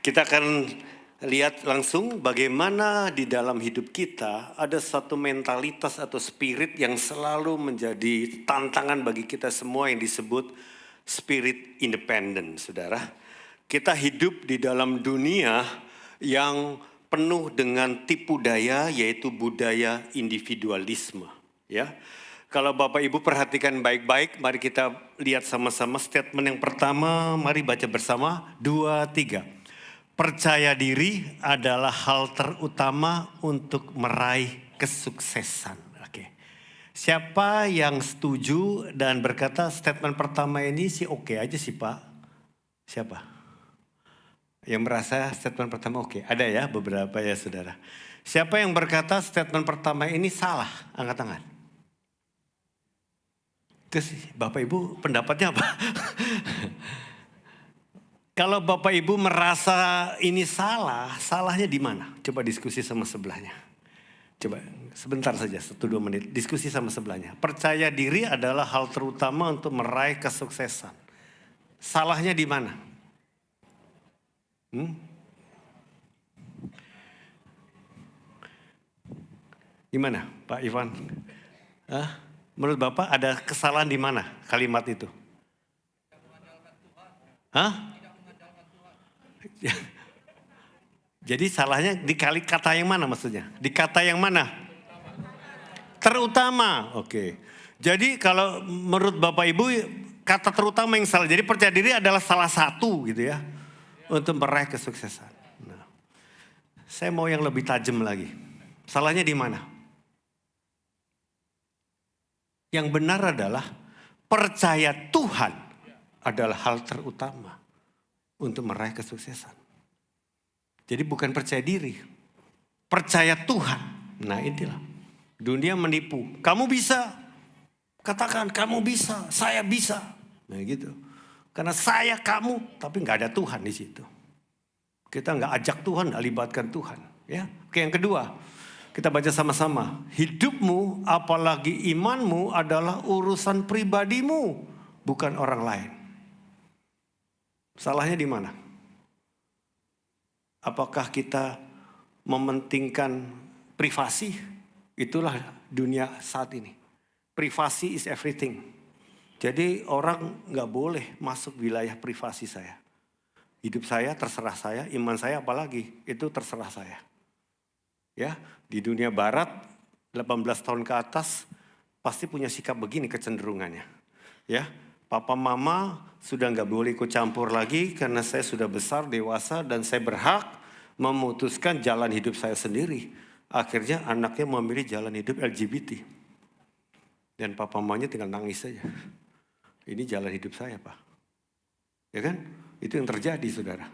Kita akan lihat langsung bagaimana di dalam hidup kita ada satu mentalitas atau spirit yang selalu menjadi tantangan bagi kita semua yang disebut spirit independent, saudara. Kita hidup di dalam dunia yang penuh dengan tipu daya, yaitu budaya individualisme. Ya, kalau Bapak Ibu perhatikan baik-baik, mari kita lihat sama-sama statement yang pertama. Mari baca bersama, 2, 3. Percaya diri adalah hal terutama untuk meraih kesuksesan. Oke. Siapa yang setuju dan berkata statement pertama ini sih oke aja sih Pak? Siapa? Yang merasa statement pertama oke? Ada ya beberapa ya saudara. Siapa yang berkata statement pertama ini salah? Angkat tangan. Terus Bapak Ibu pendapatnya apa? Kalau Bapak Ibu merasa ini salah, salahnya di mana? Coba diskusi sama sebelahnya. Coba sebentar saja, 1-2 menit. Diskusi sama sebelahnya. Percaya diri adalah hal terutama untuk meraih kesuksesan. Salahnya di mana? Gimana Pak Ivan? Menurut Bapak ada kesalahan di mana kalimat itu? Jadi salahnya di kata yang mana maksudnya? Di kata yang mana? Terutama. Oke. Jadi kalau menurut Bapak Ibu kata terutama yang salah. Jadi percaya diri adalah salah satu gitu ya. Untuk meraih kesuksesan. Nah, saya mau yang lebih tajam lagi. Salahnya di mana? Yang benar adalah percaya Tuhan adalah hal terutama untuk meraih kesuksesan. Jadi bukan percaya diri, percaya Tuhan. Nah inilah, dunia menipu. Kamu bisa, katakan kamu bisa, saya bisa. Nah gitu. Karena saya kamu, tapi nggak ada Tuhan di situ. Kita nggak ajak Tuhan, nggak libatkan Tuhan. Ya. Oke, yang kedua, kita baca sama-sama. Hidupmu, apalagi imanmu adalah urusan pribadimu, bukan orang lain. Salahnya di mana? Apakah kita mementingkan privasi? Itulah dunia saat ini. Privasi is everything. Jadi orang nggak boleh masuk wilayah privasi saya. Hidup saya terserah saya, iman saya apalagi itu terserah saya. Ya, di dunia barat 18 tahun ke atas pasti punya sikap begini kecenderungannya. Ya. Papa mama sudah nggak boleh ikut campur lagi karena saya sudah besar, dewasa dan saya berhak memutuskan jalan hidup saya sendiri. Akhirnya anaknya memilih jalan hidup LGBT. Dan papa mamanya tinggal nangis saja. Ini jalan hidup saya Pak. Ya kan? Itu yang terjadi saudara.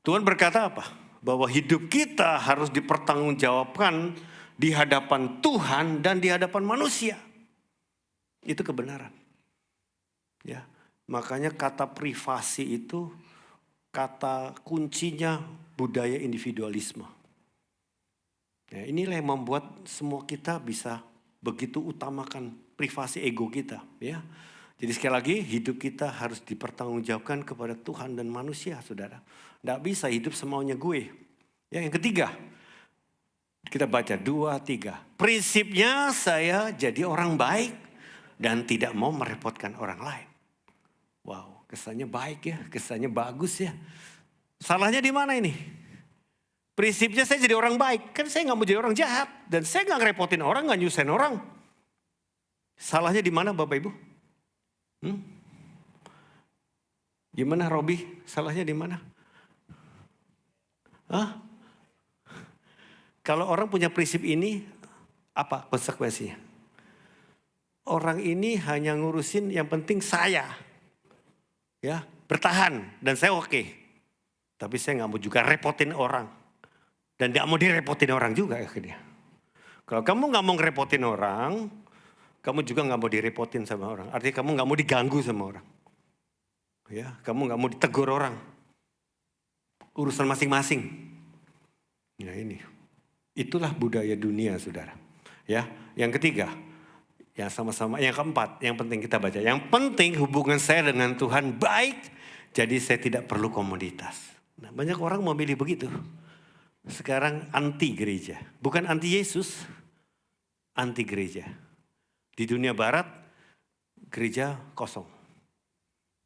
Tuhan berkata apa? Bahwa hidup kita harus dipertanggungjawabkan di hadapan Tuhan dan di hadapan manusia. Itu kebenaran. Ya, makanya kata privasi itu kata kuncinya budaya individualisme. Ya, inilah yang membuat semua kita bisa begitu utamakan privasi ego kita. Ya, jadi sekali lagi hidup kita harus dipertanggungjawabkan kepada Tuhan dan manusia, saudara. Nggak bisa hidup semaunya gue. Ya, yang ketiga, kita baca 2, 3. Prinsipnya saya jadi orang baik dan tidak mau merepotkan orang lain. Wow, kesannya baik ya, kesannya bagus ya. Salahnya di mana ini? Prinsipnya saya jadi orang baik, kan saya nggak mau jadi orang jahat dan saya nggak ngerepotin orang, nggak nyusahin orang. Salahnya di mana Bapak Ibu? Gimana Robi? Salahnya di mana? Kalau orang punya prinsip ini, apa konsekuensinya? Orang ini hanya ngurusin yang penting saya. Ya, bertahan dan saya oke. Tapi saya nggak mau juga repotin orang. Dan nggak mau direpotin orang juga akhirnya. Kalau kamu nggak mau ngerepotin orang, kamu juga nggak mau direpotin sama orang. Artinya kamu nggak mau diganggu sama orang. Ya, kamu nggak mau ditegur orang. Urusan masing-masing. Ya ini. Itulah budaya dunia, saudara. Ya, yang ketiga. Ya sama-sama. Yang keempat, yang penting kita baca. Yang penting hubungan saya dengan Tuhan baik, jadi saya tidak perlu komoditas. Nah, banyak orang mau milih begitu. Sekarang anti gereja. Bukan anti Yesus, anti gereja. Di dunia barat, gereja kosong.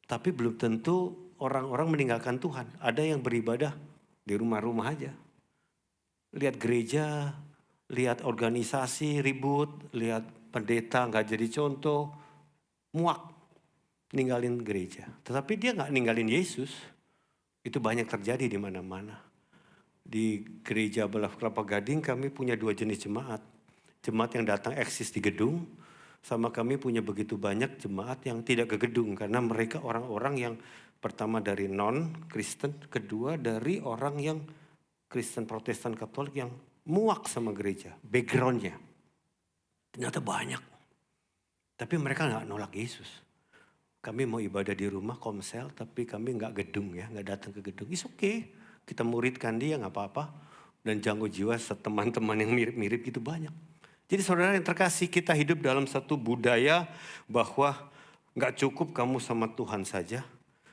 Tapi belum tentu orang-orang meninggalkan Tuhan. Ada yang beribadah di rumah-rumah aja. Lihat gereja, lihat organisasi ribut, lihat pendeta nggak jadi contoh, muak ninggalin gereja. Tetapi dia nggak ninggalin Yesus. Itu banyak terjadi di mana-mana. Di gereja Belah Kelapa Gading kami punya 2 jenis jemaat. Jemaat yang datang eksis di gedung, sama kami punya begitu banyak jemaat yang tidak ke gedung. Karena mereka orang-orang yang pertama dari non-Kristen, kedua dari orang yang Kristen Protestan Katolik yang muak sama gereja, backgroundnya. Ternyata banyak. Tapi mereka nggak nolak Yesus. Kami mau ibadah di rumah komsel, tapi kami nggak gedung ya, nggak datang ke gedung. It's okay, kita muridkan dia nggak apa-apa. Dan jangkau jiwa teman-teman yang mirip-mirip gitu banyak. Jadi saudara yang terkasih, kita hidup dalam satu budaya bahwa nggak cukup kamu sama Tuhan saja.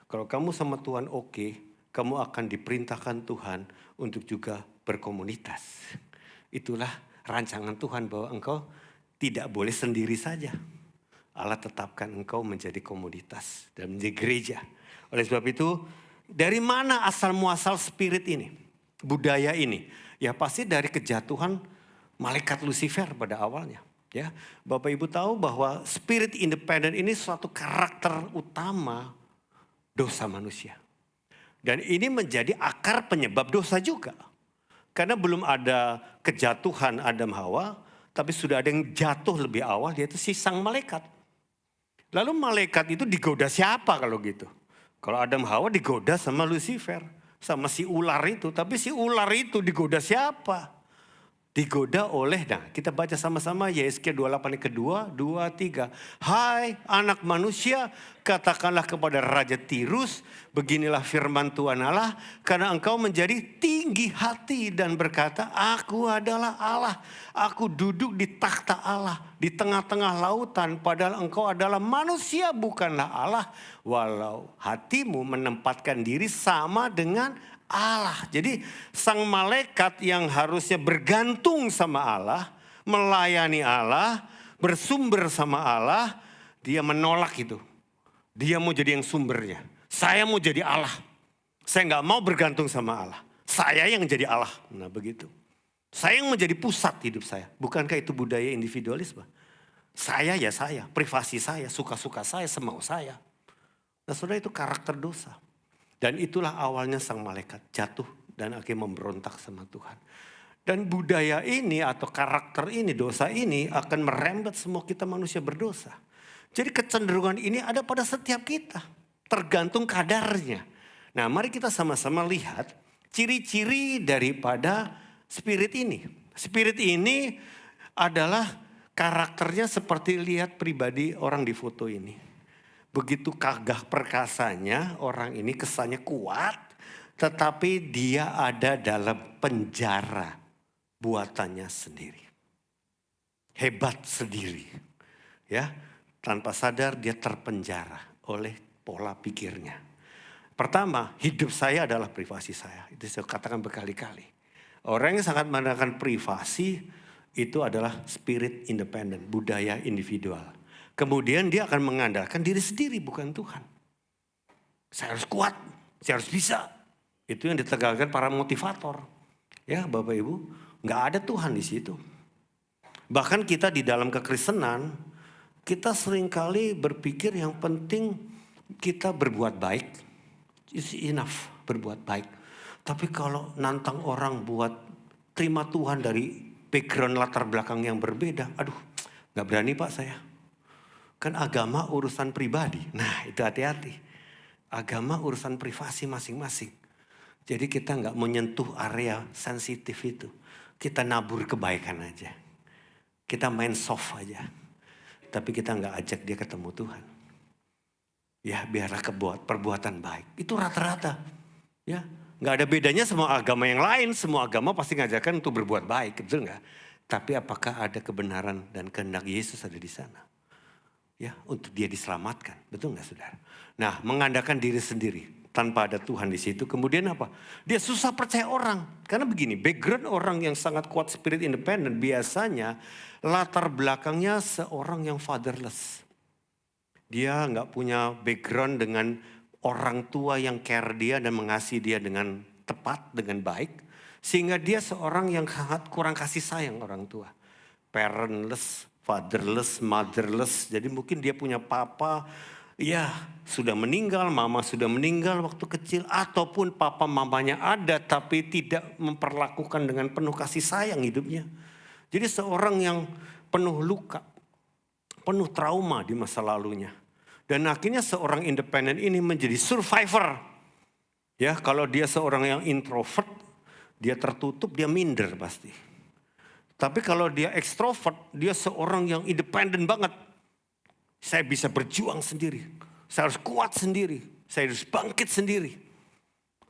Kalau kamu sama Tuhan oke, kamu akan diperintahkan Tuhan untuk juga berkomunitas. Itulah rancangan Tuhan bahwa engkau tidak boleh sendiri saja. Allah tetapkan engkau menjadi komunitas dan menjadi gereja. Oleh sebab itu, dari mana asal muasal spirit ini, budaya ini? Ya pasti dari kejatuhan malaikat Lucifer pada awalnya. Ya, Bapak Ibu tahu bahwa spirit independen ini suatu karakter utama dosa manusia. Dan ini menjadi akar penyebab dosa juga. Karena belum ada kejatuhan Adam Hawa, tapi sudah ada yang jatuh lebih awal, yaitu si sang malaikat. Lalu malaikat itu digoda siapa kalau gitu? Kalau Adam Hawa digoda sama Lucifer, sama si ular itu. Tapi si ular itu digoda siapa? Digoda oleh, nah kita baca sama-sama Yesaya 28 yang kedua, 2, 3. Hai anak manusia, katakanlah kepada Raja Tirus, beginilah firman Tuhan Allah, karena engkau menjadi tinggi hati dan berkata, aku adalah Allah, aku duduk di takhta Allah, di tengah-tengah lautan, padahal engkau adalah manusia bukanlah Allah, walau hatimu menempatkan diri sama dengan Allah. Jadi sang malaikat yang harusnya bergantung sama Allah, melayani Allah, bersumber sama Allah, dia menolak itu. Dia mau jadi yang sumbernya. Saya mau jadi Allah. Saya nggak mau bergantung sama Allah. Saya yang jadi Allah. Nah begitu. Saya yang menjadi pusat hidup saya. Bukankah itu budaya individualisme? Saya ya saya, privasi saya, suka-suka saya, semau saya. Nah saudara, itu karakter dosa. Dan itulah awalnya sang malaikat jatuh dan akhirnya memberontak sama Tuhan. Dan budaya ini atau karakter ini, dosa ini akan merembet semua kita manusia berdosa. Jadi kecenderungan ini ada pada setiap kita. Tergantung kadarnya. Nah mari kita sama-sama lihat ciri-ciri daripada spirit ini. Spirit ini adalah karakternya seperti lihat pribadi orang di foto ini. Begitu gagah perkasanya, orang ini kesannya kuat, tetapi dia ada dalam penjara buatannya sendiri. Hebat sendiri. Ya, tanpa sadar dia terpenjara oleh pola pikirnya. Pertama, hidup saya adalah privasi saya. Itu saya katakan berkali-kali. Orang yang sangat mengandalkan privasi itu adalah spirit independen, budaya individual. Kemudian dia akan mengandalkan diri sendiri, bukan Tuhan. Saya harus kuat, saya harus bisa. Itu yang ditegakkan para motivator. Ya Bapak Ibu, nggak ada Tuhan di situ. Bahkan kita di dalam kekristenan, kita seringkali berpikir yang penting kita berbuat baik. It's enough berbuat baik. Tapi kalau nantang orang buat terima Tuhan dari background latar belakang yang berbeda, aduh nggak berani Pak saya. Kan agama urusan pribadi. Nah itu hati-hati. Agama urusan privasi masing-masing. Jadi kita nggak menyentuh area sensitif itu. Kita nabur kebaikan aja. Kita main soft aja. Tapi kita nggak ajak dia ketemu Tuhan. Ya biarlah perbuatan baik. Itu rata-rata. Ya nggak ada bedanya sama agama yang lain. Semua agama pasti ngajarkan untuk berbuat baik. Betul nggak? Tapi apakah ada kebenaran dan kehendak Yesus ada di sana? Ya, untuk dia diselamatkan. Betul nggak saudara? Nah, mengandalkan diri sendiri. tanpa ada Tuhan di situ. Kemudian apa? Dia susah percaya orang. Karena begini, background orang yang sangat kuat spirit independent biasanya latar belakangnya seorang yang fatherless. Dia nggak punya background dengan orang tua yang care dia dan mengasihi dia dengan tepat, dengan baik. Sehingga dia seorang yang sangat kurang kasih sayang orang tua. Parentless, fatherless, motherless. Jadi mungkin dia punya papa, ya sudah meninggal, mama sudah meninggal waktu kecil. Ataupun papa mamanya ada tapi tidak memperlakukan dengan penuh kasih sayang hidupnya. Jadi seorang yang penuh luka, penuh trauma di masa lalunya. Dan akhirnya seorang independen ini menjadi survivor. Ya, kalau dia seorang yang introvert, dia tertutup, dia minder pasti. Tapi kalau dia ekstrovert, dia seorang yang independen banget. Saya bisa berjuang sendiri, saya harus kuat sendiri, saya harus bangkit sendiri.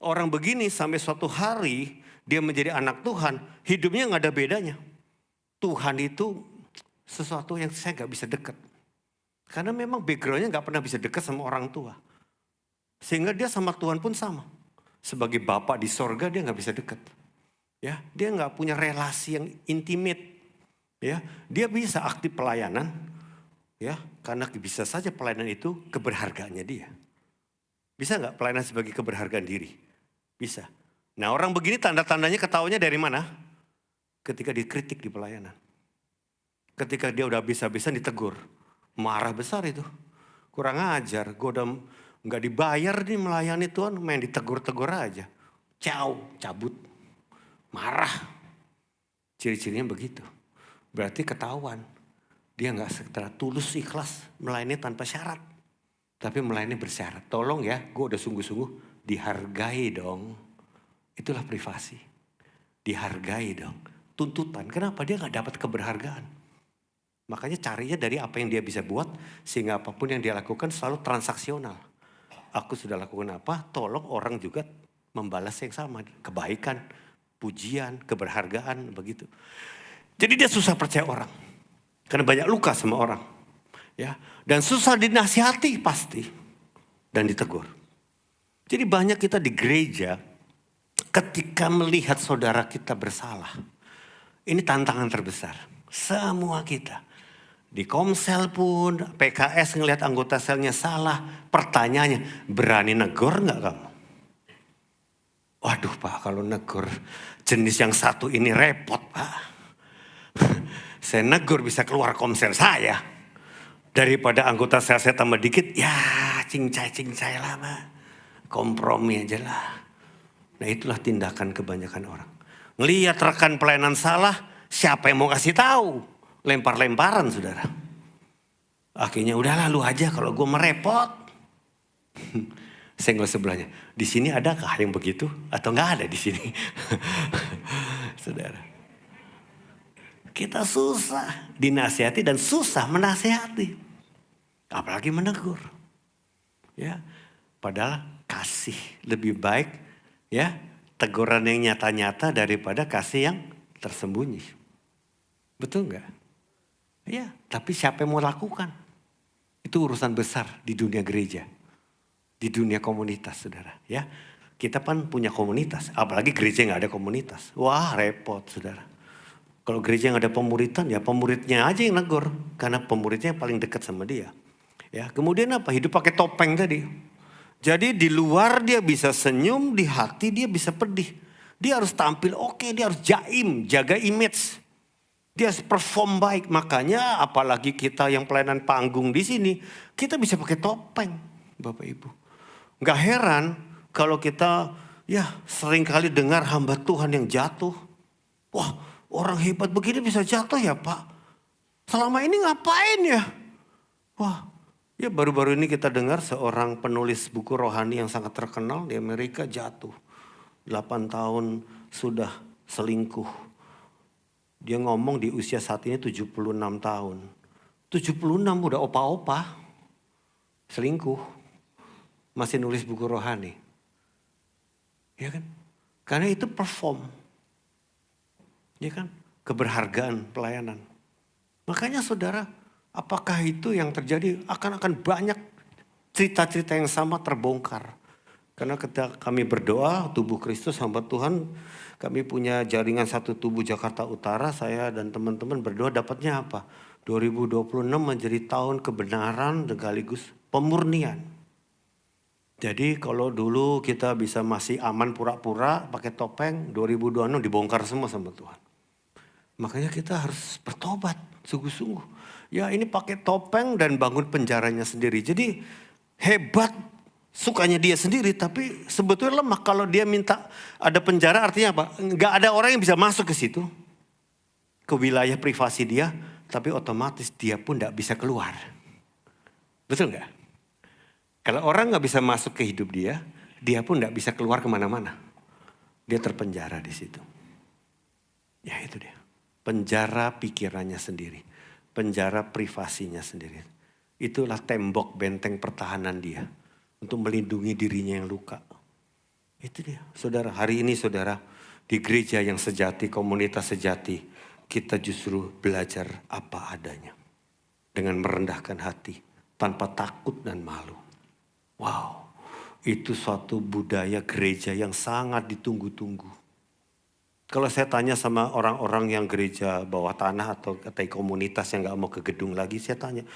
Orang begini sampai suatu hari dia menjadi anak Tuhan, hidupnya gak ada bedanya. Tuhan itu sesuatu yang saya gak bisa dekat. Karena memang backgroundnya gak pernah bisa dekat sama orang tua. Sehingga dia sama Tuhan pun sama. Sebagai Bapa di sorga dia gak bisa dekat. Ya, dia gak punya relasi yang intimate. Ya, dia bisa aktif pelayanan. Ya, karena bisa saja pelayanan itu keberhargaannya dia. Bisa gak pelayanan sebagai keberhargaan diri? Bisa. Nah, orang begini tanda-tandanya ketawanya dari mana? Ketika dikritik di pelayanan. Ketika dia udah bisa-bisa ditegur. Marah besar itu. Kurang ajar. Gue udah gak dibayar nih melayani Tuhan. Main ditegur-tegur aja. Cabut. Marah. Ciri-cirinya begitu. Berarti ketahuan. Dia gak secara tulus ikhlas melayani tanpa syarat. Tapi melayani bersyarat. Tolong ya, gue udah sungguh-sungguh. Dihargai dong. Itulah privasi. Dihargai dong. Tuntutan. Kenapa? Dia gak dapat keberhargaan. Makanya carinya dari apa yang dia bisa buat. Sehingga apapun yang dia lakukan selalu transaksional. Aku sudah lakukan apa, tolong orang juga membalas yang sama. Kebaikan, pujian, keberhargaan, begitu. Jadi dia susah percaya orang. Karena banyak luka sama orang. Ya, dan susah dinasihati pasti. Dan ditegur. Jadi banyak kita di gereja ketika melihat saudara kita bersalah. Ini tantangan terbesar. Semua kita. Di Komsel pun, PKS ngelihat anggota selnya salah. Pertanyaannya, berani negor gak kamu? Waduh Pak, kalau negor jenis yang satu ini repot Pak. Saya negor bisa keluar Komsel saya. Daripada anggota sel saya tambah dikit, ya cincai lah Pak. Kompromi aja lah. Nah itulah tindakan kebanyakan orang. Ngelihat rekan pelayanan salah, siapa yang mau kasih tahu? Lempar-lemparan saudara. Akhirnya udah lalu aja kalau gue merepot. Senggol sebelahnya. Di sini adakah yang begitu? Atau gak ada di sini? Saudara. Kita susah dinasihati dan susah menasihati. Apalagi menegur. Ya, padahal kasih lebih baik ya teguran yang nyata-nyata daripada kasih yang tersembunyi. Betul nggak? Ya, tapi siapa yang mau lakukan? Itu urusan besar di dunia gereja. Di dunia komunitas, saudara. Ya, kita kan punya komunitas. Apalagi gereja nggak ada komunitas. Wah, repot, saudara. Kalau gereja nggak ada pemuritan, ya pemuridnya aja yang negor. Karena pemuridnya yang paling dekat sama dia. Ya, kemudian apa? Hidup pakai topeng tadi. Jadi di luar dia bisa senyum, di hati dia bisa pedih. Dia harus tampil oke, dia harus jaim, jaga image. Dia harus perform baik. Makanya apalagi kita yang pelayanan panggung di sini, kita bisa pakai topeng, Bapak Ibu. Gak heran kalau kita ya sering kali dengar hamba Tuhan yang jatuh. Wah, orang hebat begini bisa jatuh ya Pak. Selama ini ngapain ya? Wah, ya baru-baru ini kita dengar seorang penulis buku rohani yang sangat terkenal di Amerika jatuh. 8 tahun sudah selingkuh. Dia ngomong di usia saat ini 76 tahun. 76 udah opa-opa. Selingkuh. Masih nulis buku rohani. Ya kan? Karena itu perform. Ya kan? Keberhargaan pelayanan. Makanya saudara, apakah itu yang terjadi? Akan banyak cerita-cerita yang sama terbongkar. Karena ketika kami berdoa, tubuh Kristus hamba Tuhan, kami punya jaringan satu tubuh Jakarta Utara, saya dan teman-teman berdoa dapatnya apa? 2026 menjadi tahun kebenaran sekaligus pemurnian. Jadi kalau dulu kita bisa masih aman pura-pura pakai topeng, 2026 dibongkar semua sama Tuhan. Makanya kita harus bertobat sungguh-sungguh. Ya ini pakai topeng dan bangun penjaranya sendiri. Jadi hebat sukanya dia sendiri, tapi sebetulnya lemah. Kalau dia minta ada penjara artinya apa? Nggak ada orang yang bisa masuk ke situ. Ke wilayah privasi dia, tapi otomatis dia pun nggak bisa keluar. Betul nggak? Kalau orang nggak bisa masuk ke hidup dia pun nggak bisa keluar kemana-mana. Dia terpenjara di situ. Ya itu dia. Penjara pikirannya sendiri. Penjara privasinya sendiri. Itulah tembok benteng pertahanan dia. Untuk melindungi dirinya yang luka. Itu dia. Saudara, hari ini saudara, di gereja yang sejati, komunitas sejati, kita justru belajar apa adanya. Dengan merendahkan hati, tanpa takut dan malu. Wow, itu suatu budaya gereja yang sangat ditunggu-tunggu. Kalau saya tanya sama orang-orang yang gereja bawah tanah atau komunitas yang gak mau ke gedung lagi, saya tanya,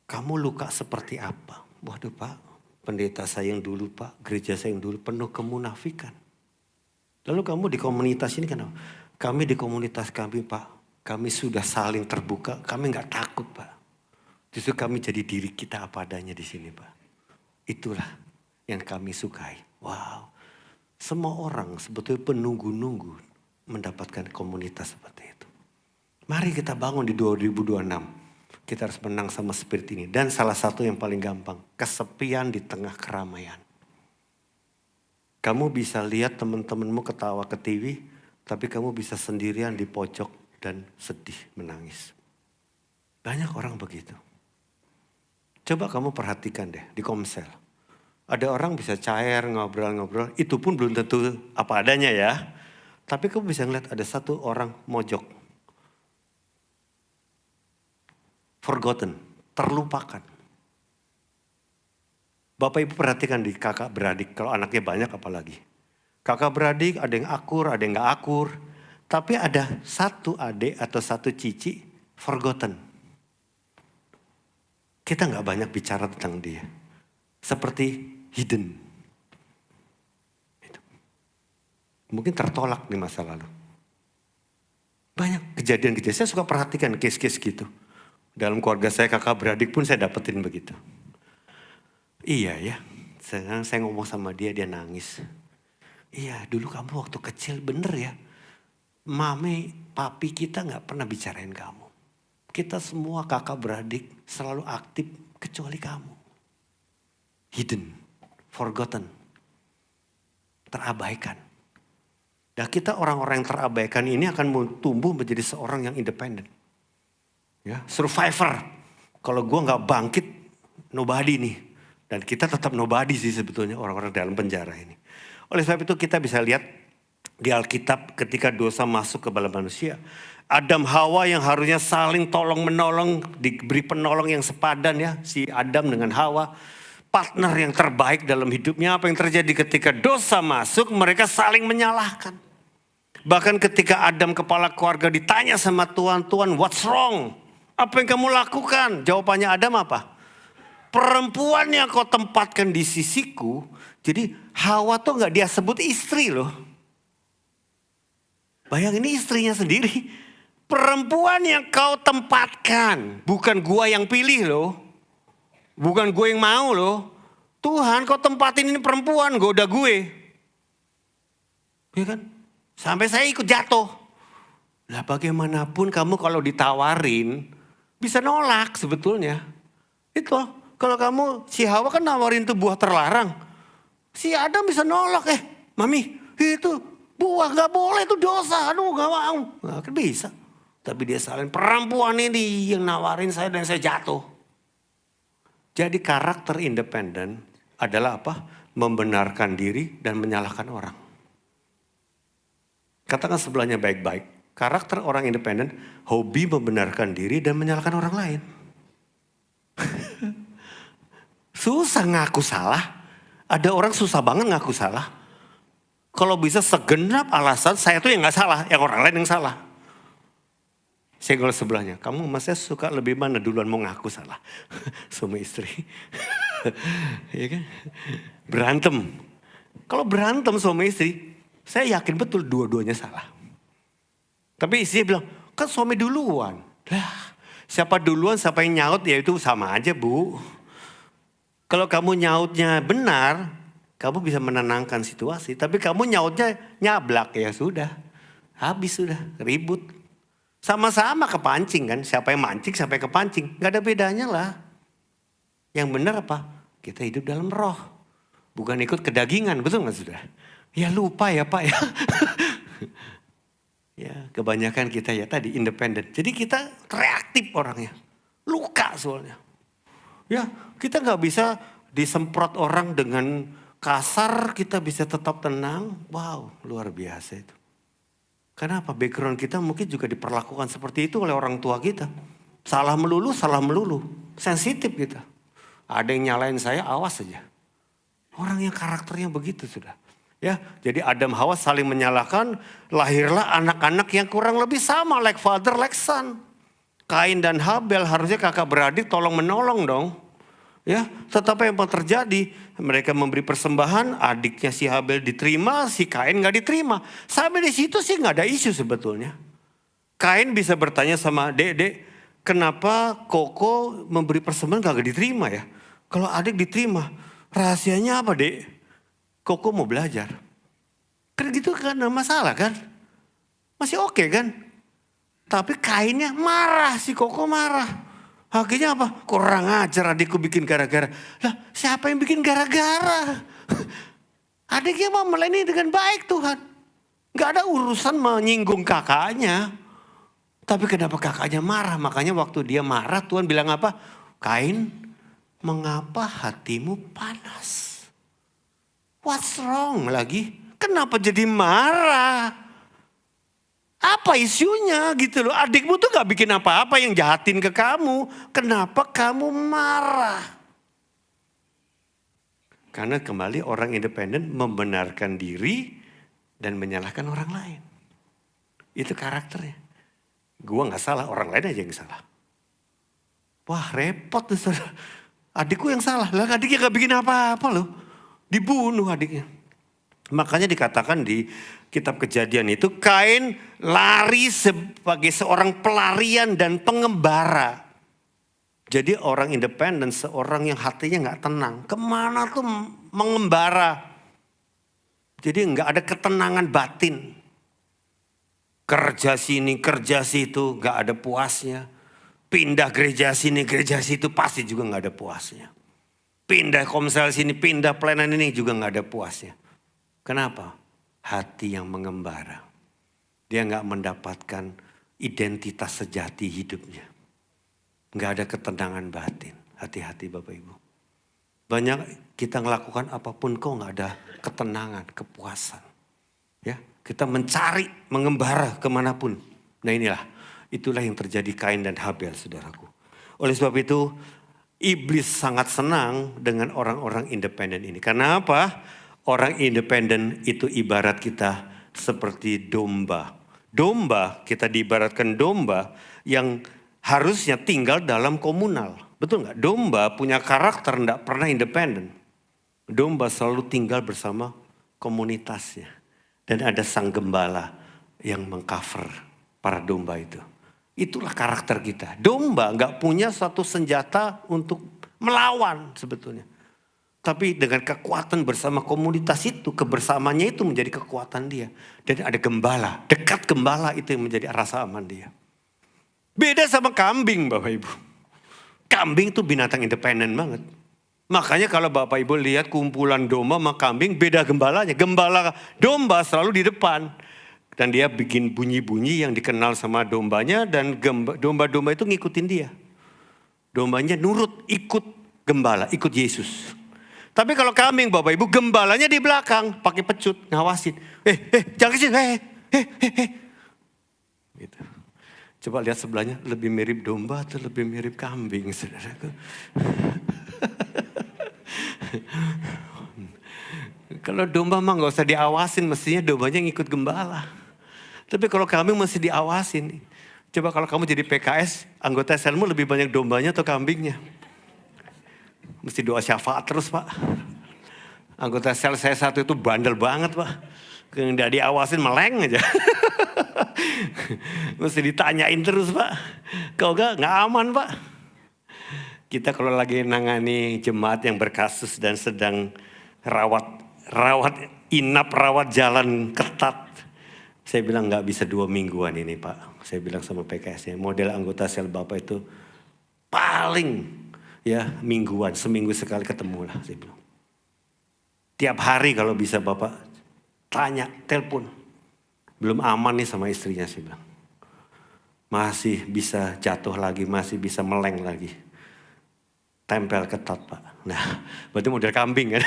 kamu luka seperti apa? Waduh Pak, pendeta saya yang dulu Pak, gereja saya yang dulu penuh kemunafikan. Lalu kamu di komunitas ini kenapa? Kami di komunitas kami Pak, kami sudah saling terbuka, kami gak takut Pak. Justru kami jadi diri kita apa adanya di sini Pak. Itulah yang kami sukai. Wow. Semua orang sebetulnya penunggu-nunggu mendapatkan komunitas seperti itu. Mari kita bangun di 2026. Kita harus menang sama spirit ini. Dan salah satu yang paling gampang. Kesepian di tengah keramaian. Kamu bisa lihat teman-temanmu ketawa ke TV. Tapi kamu bisa sendirian di pojok dan sedih menangis. Banyak orang begitu. Coba kamu perhatikan deh di Komsel. Ada orang bisa cair, ngobrol-ngobrol. Itu pun belum tentu apa adanya ya. Tapi kamu bisa ngeliat ada satu orang mojok. Forgotten, terlupakan. Bapak ibu perhatikan di kakak beradik. Kalau anaknya banyak apalagi. Kakak beradik ada yang akur, ada yang gak akur. Tapi ada satu adik atau satu cici forgotten. Kita gak banyak bicara tentang dia. Seperti hidden. Mungkin tertolak di masa lalu. Banyak kejadian-kejadian. Saya suka perhatikan case-case gitu. Dalam keluarga saya kakak beradik pun saya dapetin begitu. Iya ya. Sekarang saya ngomong sama dia nangis. Iya dulu kamu waktu kecil bener ya. Mami, papi kita gak pernah bicarain kamu. Kita semua kakak beradik selalu aktif kecuali kamu. Hidden, forgotten, terabaikan. Dan kita orang-orang yang terabaikan ini akan tumbuh menjadi seorang yang independen. Ya, survivor. Kalau gue gak bangkit, nobody nih. Dan kita tetap nobody sih sebetulnya orang-orang dalam penjara ini. Oleh sebab itu kita bisa lihat di Alkitab ketika dosa masuk ke dalam manusia. Adam Hawa yang harusnya saling tolong menolong, diberi penolong yang sepadan ya. Si Adam dengan Hawa, partner yang terbaik dalam hidupnya. Apa yang terjadi ketika dosa masuk, mereka saling menyalahkan. Bahkan ketika Adam kepala keluarga ditanya sama Tuhan, Tuhan what's wrong? Apa yang kamu lakukan? Jawabannya Adam apa? Perempuan yang kau tempatkan di sisiku. Jadi Hawa tuh gak dia sebut istri loh. Bayangin ini istrinya sendiri. Perempuan yang kau tempatkan. Bukan gua yang pilih loh. Bukan gue yang mau loh. Tuhan kau tempatin ini perempuan, goda gue. Ya kan? Sampai saya ikut jatuh. Lah bagaimanapun kamu kalau ditawarin. Bisa nolak sebetulnya. Itu kalau kamu si Hawa kan nawarin tuh buah terlarang. Si Adam bisa nolak mami itu buah gak boleh itu dosa. Aduh gak mau. Nah, kan bisa. Tapi dia salin perempuan ini yang nawarin saya dan saya jatuh. Jadi karakter independen adalah apa? Membenarkan diri dan menyalahkan orang. Katakan sebelahnya baik-baik. Karakter orang independen, hobi membenarkan diri dan menyalahkan orang lain. Susah ngaku salah. Ada orang susah banget ngaku salah. Kalau bisa segenap alasan saya tuh yang gak salah, yang orang lain yang salah. Saya kalau sebelahnya, kamu sama saya suka lebih mana duluan mau ngaku salah? Suami istri. Ya kan? Berantem. Kalau berantem suami istri, saya yakin betul dua-duanya salah. Tapi istri bilang, kan suami duluan. Lah, siapa duluan, siapa yang nyaut, ya itu sama aja bu. Kalau kamu nyautnya benar, kamu bisa menenangkan situasi. Tapi kamu nyautnya nyablak, ya sudah. Habis sudah, ribut. Sama-sama kepancing kan. Siapa yang mancing, siapa yang kepancing. Gak ada bedanya lah. Yang benar apa? Kita hidup dalam roh. Bukan ikut kedagingan, betul gak sudah? Ya lupa ya Pak ya. Ya kebanyakan kita ya tadi independen. Jadi kita reaktif orangnya. Luka soalnya. Ya, kita nggak bisa disemprot orang dengan kasar, kita bisa tetap tenang. Wow, luar biasa itu. Kenapa? Background kita mungkin juga diperlakukan seperti itu oleh orang tua kita. Salah melulu. Sensitif kita. Ada yang nyalain saya, awas saja. Orang yang karakternya begitu sudah. Ya, jadi Adam Hawa saling menyalahkan, lahirlah anak-anak yang kurang lebih sama, like father, like son. Kain dan Habel harusnya kakak beradik tolong menolong dong. Ya, tetapi yang terjadi, mereka memberi persembahan, adiknya si Habel diterima, si Kain nggak diterima. Sampai di situ sih nggak ada isu sebetulnya. Kain bisa bertanya sama dek, kenapa Koko memberi persembahan nggak diterima ya? Kalau adik diterima, rahasianya apa dek? Koko mau belajar. Kan gitu kan, nggak masalah kan? Masih oke kan? Tapi Kainnya marah, si Koko marah. Akhirnya apa? Kurang ajar adikku bikin gara-gara. Lah siapa yang bikin gara-gara? Adiknya mau melayani dengan baik Tuhan. Gak ada urusan menyinggung kakaknya. Tapi kenapa kakaknya marah? Makanya waktu dia marah Tuhan bilang apa? Kain, mengapa hatimu panas? What's wrong lagi? Kenapa jadi marah? Apa isunya gitu loh. Adikmu tuh gak bikin apa-apa yang jahatin ke kamu. Kenapa kamu marah? Karena kembali orang independen membenarkan diri dan menyalahkan orang lain. Itu karakternya. Gua gak salah, orang lain aja yang salah. Wah repot tuh saudara. Adikku yang salah. Lah adiknya gak bikin apa-apa loh. Dibunuh adiknya. Makanya dikatakan di kitab Kejadian itu Kain lari sebagai seorang pelarian dan pengembara. Jadi orang independen, seorang yang hatinya gak tenang. Kemana tuh mengembara. Jadi gak ada ketenangan batin. Kerja sini, kerja situ gak ada puasnya. Pindah gereja sini, gereja situ pasti juga gak ada puasnya. Pindah komsel sini, pindah pelayanan ini juga gak ada puasnya. Kenapa? Hati yang mengembara. Dia gak mendapatkan identitas sejati hidupnya. Gak ada ketenangan batin. Hati-hati Bapak Ibu. Banyak kita melakukan apapun kok gak ada ketenangan, kepuasan. Ya, kita mencari, mengembara kemanapun. Nah itulah yang terjadi Kain dan Habel saudaraku. Oleh sebab itu iblis sangat senang dengan orang-orang independen ini. Karena apa? Orang independen itu ibarat kita seperti domba. Domba, kita diibaratkan domba yang harusnya tinggal dalam komunal. Betul nggak? Domba punya karakter nggak pernah independen. Domba selalu tinggal bersama komunitasnya. Dan ada sang gembala yang mengcover para domba itu. Itulah karakter kita. Domba nggak punya satu senjata untuk melawan sebetulnya. Tapi dengan kekuatan bersama komunitas itu, kebersamaannya itu menjadi kekuatan dia. Dan ada gembala, dekat gembala itu yang menjadi rasa aman dia. Beda sama kambing Bapak Ibu. Kambing itu binatang independen banget. Makanya kalau Bapak Ibu lihat kumpulan domba sama kambing, beda gembalanya. Gembala domba selalu di depan. Dan dia bikin bunyi-bunyi yang dikenal sama dombanya dan domba-domba itu ngikutin dia. Dombanya nurut, ikut gembala, ikut Yesus. Tapi kalau kambing Bapak Ibu, gembalanya di belakang pakai pecut ngawasin. Jangan kesini, gitu. Coba lihat sebelahnya, lebih mirip domba atau lebih mirip kambing saudaraku? Kalau domba mah gak usah diawasin, mestinya dombanya ngikut gembala. Tapi kalau kambing mesti diawasin. Coba kalau kamu jadi PKS, anggota selmu lebih banyak dombanya atau kambingnya? Mesti doa syafaat terus Pak. Anggota sel saya satu itu bandel banget Pak. Nggak diawasin meleng aja. Mesti ditanyain terus Pak. Kalau nggak aman Pak. Kita kalau lagi nangani jemaat yang berkasus dan sedang rawat inap, rawat jalan ketat. Saya bilang nggak bisa 2 mingguan ini Pak. Saya bilang sama PKS-nya, model anggota sel Bapak itu paling ya mingguan, seminggu sekali ketemu lah. Saya bilang. Tiap hari kalau bisa Bapak tanya, telepon. Belum aman nih sama istrinya saya bilang. Masih bisa jatuh lagi, masih bisa meleng lagi. Tempel ketat Pak. Nah berarti model kambing kan.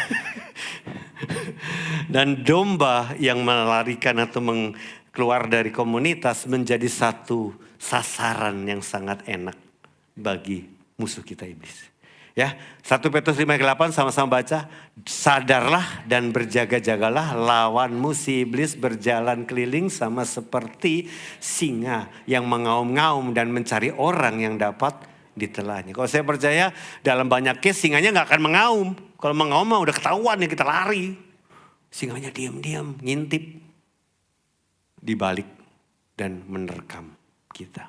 Dan domba yang melarikan atau keluar dari komunitas menjadi satu sasaran yang sangat enak bagi musuh kita iblis. Ya, 1 Petrus 5:8 sama-sama baca. Sadarlah dan berjaga-jagalah, lawanmu si iblis berjalan keliling sama seperti singa yang mengaum-ngaum dan mencari orang yang dapat ditelannya. Kalau saya percaya dalam banyak case singanya gak akan mengaum. Kalau mengaum mah udah ketahuan ya kita lari. Singanya diam-diam ngintip di balik dan menerkam kita.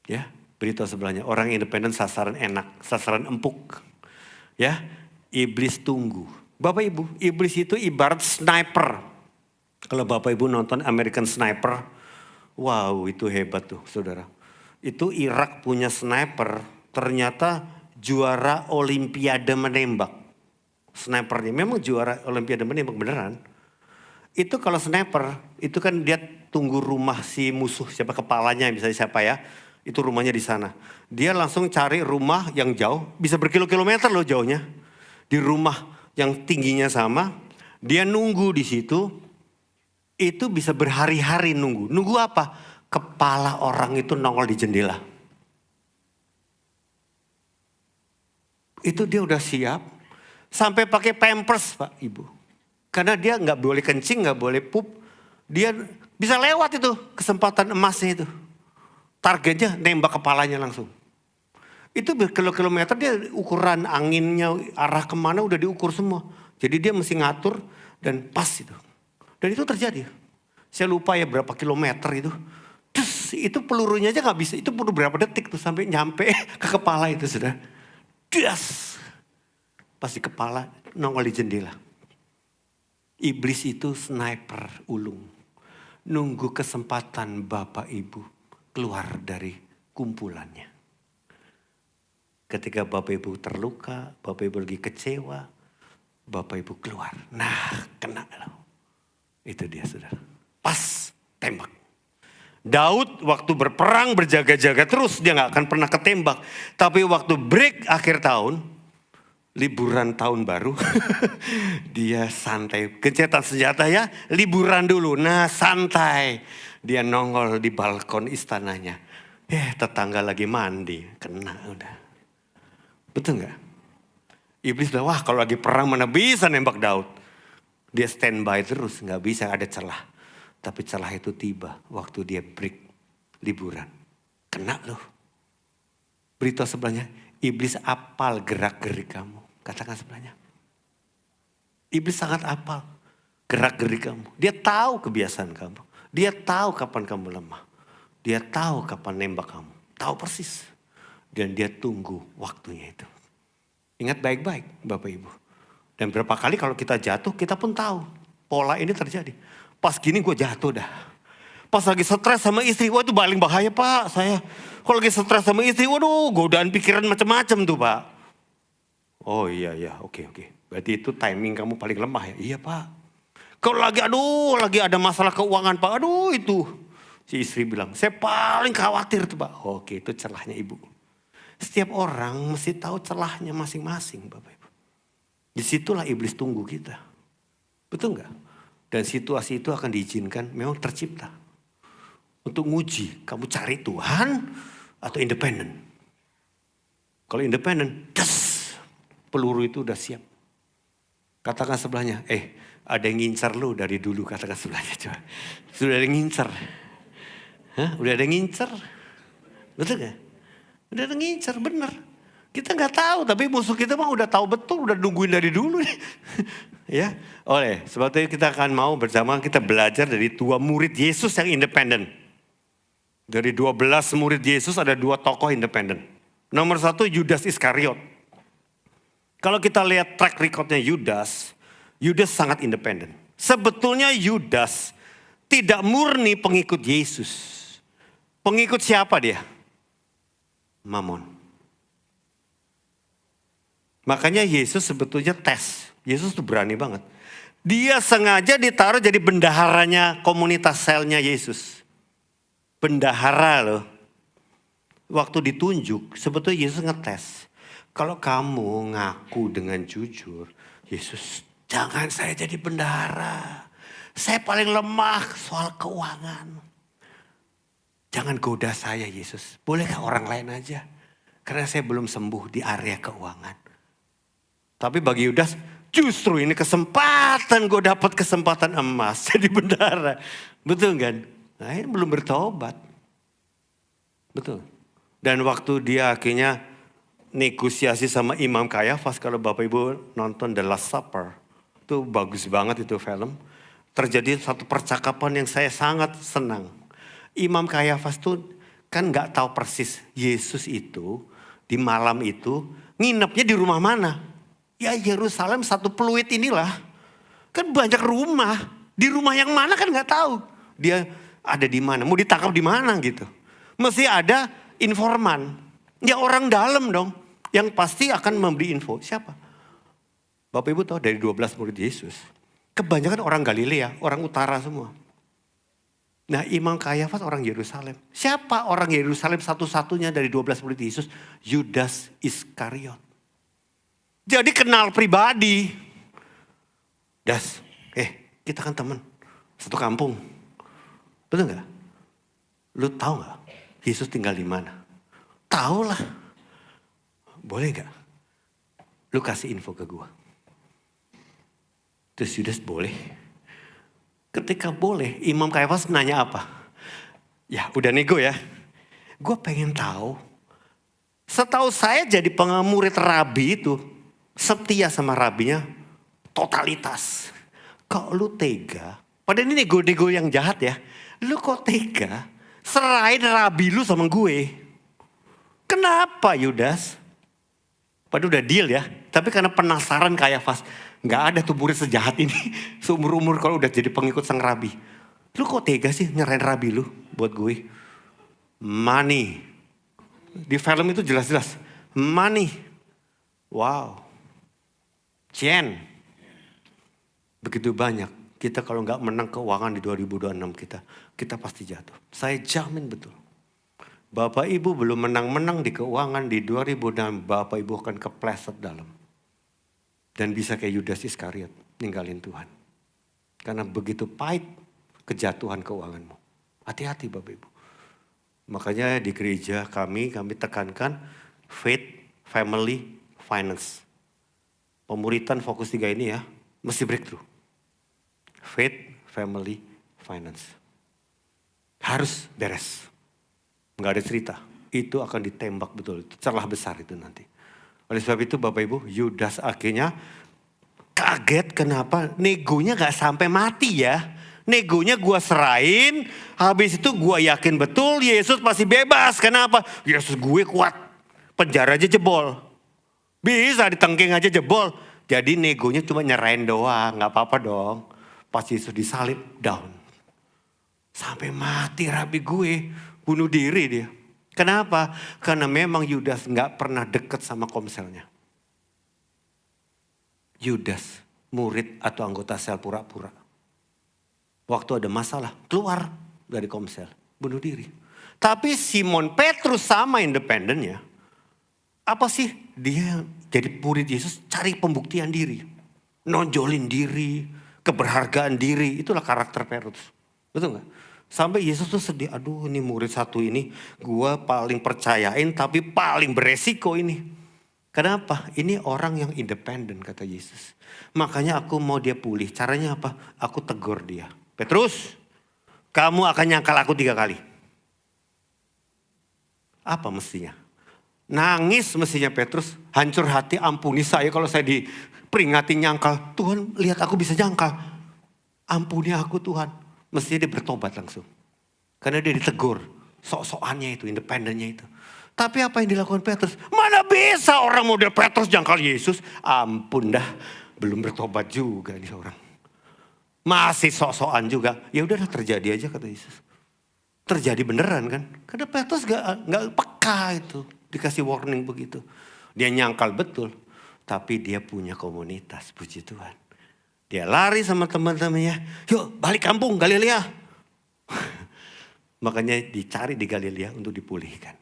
Ya, beritahu sebelahnya orang independen sasaran enak, sasaran empuk. Ya, iblis tunggu. Bapak Ibu, iblis itu ibarat sniper. Kalau Bapak Ibu nonton American Sniper, wow itu hebat tuh saudara. Itu Irak punya sniper, ternyata juara olimpiade menembak. Snipernya memang juara olimpiade menembak beneran. Itu kalau sniper, itu kan dia tunggu rumah si musuh, siapa kepalanya misalnya siapa ya. Itu rumahnya di sana. Dia langsung cari rumah yang jauh, bisa berkilo-kilometer loh jauhnya. Di rumah yang tingginya sama, dia nunggu di situ. Itu bisa berhari-hari nunggu. Nunggu apa? Kepala orang itu nongol di jendela. Itu dia udah siap. Sampai pakai pampers Pak Ibu. Karena dia gak boleh kencing, gak boleh pup. Dia bisa lewat itu kesempatan emasnya itu. Targetnya nembak kepalanya langsung. Itu berkilo-kilometer dia ukuran anginnya arah kemana udah diukur semua. Jadi dia mesti ngatur dan pas itu. Dan itu terjadi. Saya lupa ya berapa kilometer itu. Terus itu pelurunya aja gak bisa. Itu perlu berapa detik tuh sampai nyampe ke kepala itu sudah. Das. Pas di kepala nongol di jendela. Iblis itu sniper ulung. Nunggu kesempatan Bapak Ibu keluar dari kumpulannya. Ketika Bapak Ibu terluka, Bapak Ibu lagi kecewa, Bapak Ibu keluar. Nah kena loh. Itu dia saudara. Pas tembak. Daud waktu berperang berjaga-jaga terus. Dia gak akan pernah ketembak. Tapi waktu break akhir tahun, liburan tahun baru, dia santai. Gencatan senjata ya, liburan dulu. Nah santai. Dia nongol di balkon istananya. Tetangga lagi mandi, kena udah. Betul gak? Iblis bilang, wah kalau lagi perang mana bisa nembak Daud. Dia standby terus, gak bisa ada celah. Tapi celah itu tiba waktu dia break liburan. Kena loh. Beritahu sebelahnya, iblis apal gerak-gerik kamu. Katakan sebelahnya. Iblis sangat apal gerak-gerik kamu. Dia tahu kebiasaan kamu. Dia tahu kapan kamu lemah. Dia tahu kapan nembak kamu. Tahu persis. Dan dia tunggu waktunya itu. Ingat baik-baik Bapak Ibu. Dan berapa kali kalau kita jatuh kita pun tahu. Pola ini terjadi. Pas gini gue jatuh dah. Pas lagi stres sama istri. Wah itu paling bahaya Pak saya. Kalau lagi stres sama istri. Waduh godaan pikiran macam-macam tuh Pak. Oh iya oke. Berarti itu timing kamu paling lemah ya. Iya Pak. Kalau lagi lagi ada masalah keuangan Pak. Aduh itu. Si istri bilang saya paling khawatir tuh Pak. Oke itu celahnya ibu. Setiap orang mesti tahu celahnya masing-masing Bapak Ibu. Disitulah iblis tunggu kita. Betul nggak? Dan situasi itu akan diizinkan memang tercipta. Untuk nguji kamu cari Tuhan atau independen. Kalau independen, peluru itu udah siap. Katakan sebelahnya, ada yang ngincer lu dari dulu, katakan sebelahnya coba. Sudah ada yang ngincer. Hah? Udah ada yang ngincer. Betul gak? Udah ada yang ngincer, bener. Kita gak tahu, tapi musuh kita mah udah tahu betul, udah nungguin dari dulu nih. Ya, sebab itu kita akan mau bersama kita belajar dari 2 murid Yesus yang independen. Dari 12 murid Yesus ada 2 tokoh independen. Nomor 1 Yudas Iskariot. Kalau kita lihat track recordnya Yudas sangat independen. Sebetulnya Yudas tidak murni pengikut Yesus. Pengikut siapa dia? Mamon. Makanya Yesus sebetulnya tes. Yesus tuh berani banget. Dia sengaja ditaruh jadi bendaharanya komunitas selnya Yesus. Bendahara loh. Waktu ditunjuk, sebetulnya Yesus ngetes. Kalau kamu ngaku dengan jujur, Yesus, jangan saya jadi bendahara. Saya paling lemah soal keuangan. Jangan goda saya Yesus. Bolehkah orang lain aja? Karena saya belum sembuh di area keuangan. Tapi bagi Yudas, justru ini kesempatan, gue dapat kesempatan emas jadi bendahara. Betul kan? Nah ini belum bertobat. Betul. Dan waktu dia akhirnya negosiasi sama Imam Kayafas, kalau Bapak Ibu nonton The Last Supper, itu bagus banget itu film. Terjadi satu percakapan yang saya sangat senang. Imam Kayafas tuh kan gak tahu persis Yesus itu di malam itu nginepnya di rumah mana. Ya Yerusalem satu peluit inilah. Kan banyak rumah. Di rumah yang mana kan gak tahu. Dia ada di mana, mau ditangkap di mana gitu. Mesti ada informan. Ya orang dalam dong. Yang pasti akan memberi info. Siapa? Bapak Ibu tahu dari 12 murid Yesus. Kebanyakan orang Galilea, orang utara semua. Nah Imam Kayafas orang Yerusalem. Siapa orang Yerusalem satu-satunya dari 12 murid Yesus? Yudas Iskariot. Jadi kenal pribadi. Das, kita kan teman. Satu kampung. Betul gak? Lu tahu gak Yesus tinggal di mana? Tahu lah. Boleh gak? Lu kasih info ke gua. Terus Yudas boleh. Ketika boleh, Imam Kayafas nanya apa? Ya udah nego ya. Gue pengen tahu. Setahu saya jadi pengemurid rabi itu setia sama rabinya totalitas. Kok lu tega? Padahal ini nego-nego yang jahat ya. Lu kok tega? Serahin rabi lu sama gue. Kenapa Yudas? Padahal udah deal ya. Tapi karena penasaran Kayafas. Gak ada tuh murid sejahat ini. Seumur-umur kalau udah jadi pengikut sang rabi. Lu kok tega sih nyerahin rabi lu buat gue? Money. Di film itu jelas-jelas. Money. Wow. Chen. Begitu banyak. Kita kalau gak menang keuangan di 2026 kita pasti jatuh. Saya jamin betul. Bapak Ibu belum menang-menang di keuangan di 2006. Bapak Ibu akan kepleset dalam. Dan bisa kayak Yudas Iskariot ninggalin Tuhan. Karena begitu pahit kejatuhan keuanganmu. Hati-hati Bapak Ibu. Makanya di gereja kami tekankan faith, family, finance. Pemuritan fokus 3 ini ya, mesti breakthrough. Faith, family, finance. Harus beres. Nggak ada cerita. Itu akan ditembak betul. Celah besar itu nanti. Oleh sebab itu Bapak Ibu, Yudas akhirnya kaget kenapa negonya gak sampai mati ya. Negonya gue serahin, habis itu gue yakin betul Yesus pasti bebas. Kenapa? Yesus gue kuat, penjara aja jebol. Bisa ditengking aja jebol. Jadi negonya cuma nyerahin doang, gak apa-apa dong. Pas Yesus disalib, down. Sampai mati rabi gue, bunuh diri dia. Kenapa? Karena memang Yudas gak pernah deket sama komselnya. Yudas, murid atau anggota sel pura-pura. Waktu ada masalah, keluar dari komsel, bunuh diri. Tapi Simon Petrus sama independennya. Apa sih? Dia jadi murid Yesus cari pembuktian diri. Nonjolin diri, keberhargaan diri. Itulah karakter Petrus. Betul gak? Sampai Yesus tuh sedih, aduh ini murid satu ini gue paling percayain tapi paling beresiko ini. Kenapa? Ini orang yang independen kata Yesus. Makanya aku mau dia pulih. Caranya apa? Aku tegur dia. Petrus, kamu akan nyangkal aku 3 kali. Apa mestinya? Nangis mestinya Petrus, hancur hati, ampuni saya kalau saya diperingati nyangkal. Tuhan lihat aku bisa nyangkal. Ampuni aku Tuhan. Mestinya dia bertobat langsung. Karena dia ditegur. Sok-sokannya itu, independennya itu. Tapi apa yang dilakukan Petrus? Mana bisa orang model Petrus jangkal Yesus? Ampun dah, belum bertobat juga nih orang. Masih sok-sokan juga. Ya udahlah terjadi aja kata Yesus. Terjadi beneran kan? Karena Petrus gak peka itu. Dikasih warning begitu. Dia nyangkal betul. Tapi dia punya komunitas, puji Tuhan. Dia lari sama teman-temannya. Yuk balik kampung Galilea. Makanya dicari di Galilea untuk dipulihkan.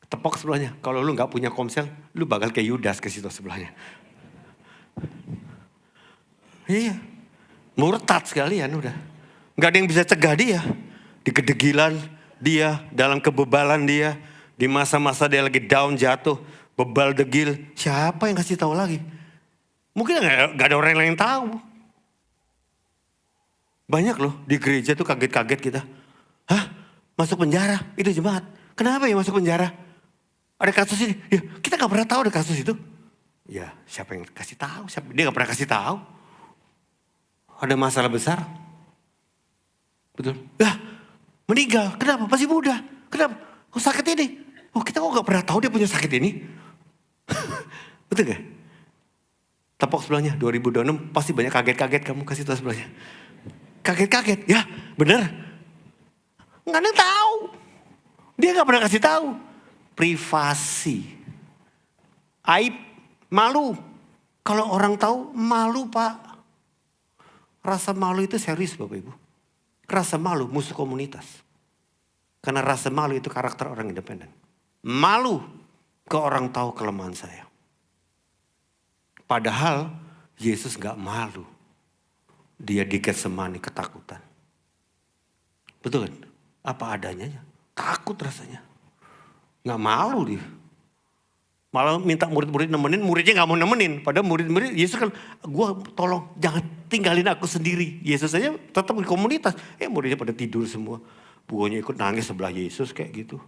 Tepok sebelahnya. Kalau lu gak punya komsel, lu bakal kayak Yudas ke situ sebelahnya. Iya. Murtad sekalian udah. Gak ada yang bisa cegah dia. Di kedegilan dia, dalam kebebalan dia. Di masa-masa dia lagi down, jatuh, bebal, degil. Siapa yang kasih tahu lagi? Mungkin gak ada orang yang tahu. Banyak loh di gereja tuh kaget-kaget kita. Hah? Masuk penjara? Itu jemaat. Kenapa ya masuk penjara? Ada kasus ini. Ya, kita gak pernah tahu ada kasus itu. Ya siapa yang kasih tahu? Dia gak pernah kasih tahu. Ada masalah besar. Betul. Ya meninggal. Kenapa? Masih muda. Kenapa? Kok sakit ini? Oh kita kok gak pernah tahu dia punya sakit ini? Betul gak? Tepok sebelahnya 2026 pasti banyak kaget-kaget kamu kasih tahu sebelahnya. Kaget-kaget. Ya bener. Gak ada yang tahu. Dia gak pernah kasih tahu. Privasi. Aib. Malu. Kalau orang tahu malu Pak. Rasa malu itu serius Bapak Ibu. Rasa malu musuh komunitas. Karena rasa malu itu karakter orang independen. Malu ke orang tahu kelemahan saya. Padahal Yesus gak malu. Dia di Getsemani ketakutan. Betul kan? Apa adanya. Takut rasanya. Gak malu dia. Malah minta murid-murid nemenin, muridnya gak mau nemenin. Padahal murid-murid, Yesus kan, gue tolong jangan tinggalin aku sendiri. Yesus aja tetap di komunitas. Muridnya pada tidur semua. Pokoknya ikut nangis sebelah Yesus kayak gitu.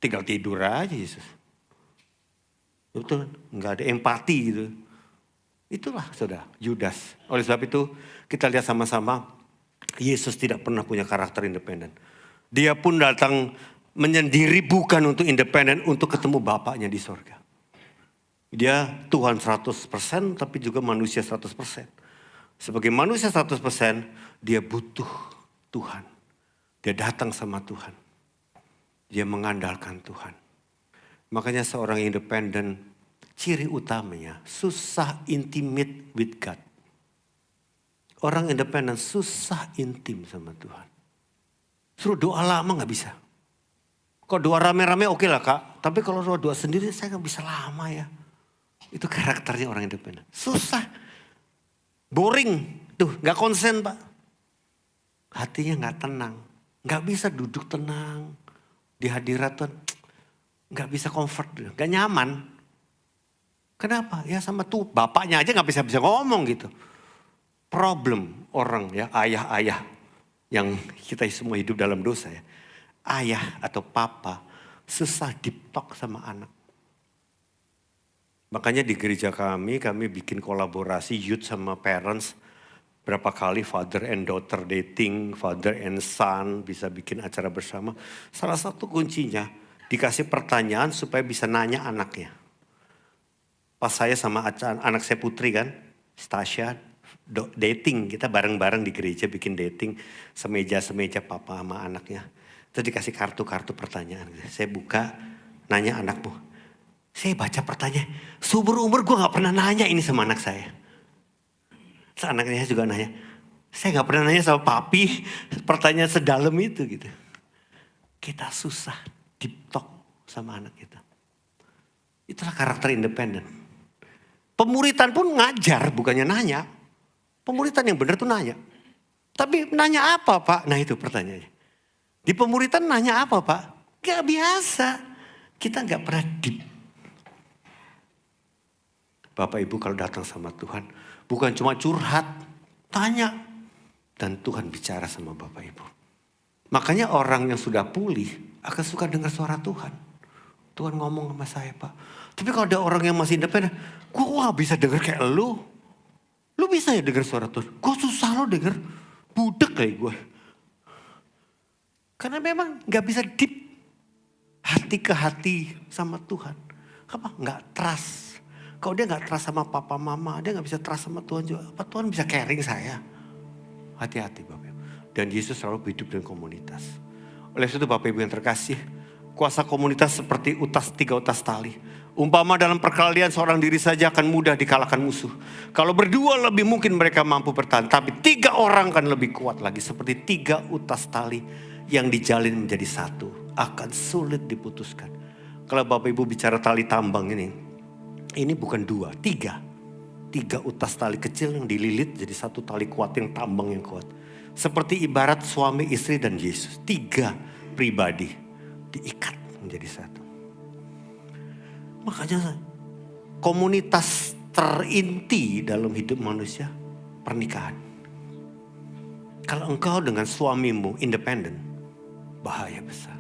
Tinggal tidur aja Yesus. Betul, nggak ada empati gitu. Itulah saudara, Yudas. Oleh sebab itu kita lihat sama-sama Yesus tidak pernah punya karakter independen. Dia pun datang menyendiri bukan untuk independen, untuk ketemu Bapaknya di sorga. Dia Tuhan 100% tapi juga manusia 100%. Sebagai manusia 100% dia butuh Tuhan. Dia datang sama Tuhan. Dia mengandalkan Tuhan. Makanya seorang independen, ciri utamanya susah intimate with God. Orang independen susah intim sama Tuhan. Suruh doa lama gak bisa. Kalau doa rame-rame oke lah Kak. Tapi kalau doa sendiri saya gak bisa lama ya. Itu karakternya orang independen. Susah. Boring. Tuh gak konsen Pak. Hatinya gak tenang. Gak bisa duduk tenang. Di hadirat Tuhan. Gak bisa comfort. Gak nyaman. Kenapa? Ya sama tuh bapaknya aja gak bisa ngomong gitu. Problem orang ya, ayah-ayah. Yang kita semua hidup dalam dosa ya. Ayah atau papa susah deep talk sama anak. Makanya di gereja kami bikin kolaborasi youth sama parents. Berapa kali father and daughter dating, father and son bisa bikin acara bersama. Salah satu kuncinya dikasih pertanyaan supaya bisa nanya anaknya. Pas saya sama anak saya Putri kan, Stasha, dating. Kita bareng-bareng di gereja bikin dating. Semeja-semeja papa sama anaknya. Terus dikasih kartu-kartu pertanyaan. Saya buka, nanya anakmu. Saya baca pertanyaan, seumur umur gue gak pernah nanya ini sama anak saya. Terus anaknya juga nanya, saya gak pernah nanya sama papi pertanyaan sedalam itu gitu. Kita susah deep talk sama anak kita. Itulah karakter independen. Pemuritan pun ngajar bukannya nanya. Pemuritan yang benar tuh nanya. Tapi nanya apa Pak? Nah itu pertanyaannya. Di pemuritan nanya apa Pak? Gak biasa. Kita gak pernah deep. Bapak Ibu kalau datang sama Tuhan, bukan cuma curhat, tanya. Dan Tuhan bicara sama Bapak Ibu. Makanya orang yang sudah pulih akan suka dengar suara Tuhan. Tuhan ngomong sama saya, Pak. Tapi kalau ada orang yang masih independen, gue gak bisa dengar kayak lu. Lu bisa ya dengar suara Tuhan? Gue susah lo dengar. Budek kayak gue. Karena memang gak bisa deep hati ke hati sama Tuhan. Apa? Gak trust. Kalau dia gak trust sama papa mama, dia gak bisa trust sama Tuhan juga. Apa Tuhan bisa caring saya? Hati-hati Bapak Ibu. Dan Yesus selalu hidup dengan komunitas. Oleh itu Bapak Ibu yang terkasih, kuasa komunitas seperti tiga utas tali. Umpama dalam perkelahian seorang diri saja akan mudah dikalahkan musuh. Kalau berdua lebih mungkin mereka mampu bertahan. Tapi 3 orang kan lebih kuat lagi. Seperti 3 utas tali yang dijalin menjadi satu. Akan sulit diputuskan. Kalau Bapak Ibu bicara tali tambang ini bukan 2, 3. 3 utas tali kecil yang dililit jadi satu tali kuat yang tambang yang kuat. Seperti ibarat suami, istri dan Yesus. 3 pribadi diikat menjadi satu. Makanya komunitas terinti dalam hidup manusia pernikahan. Kalau engkau dengan suamimu independen, bahaya besar.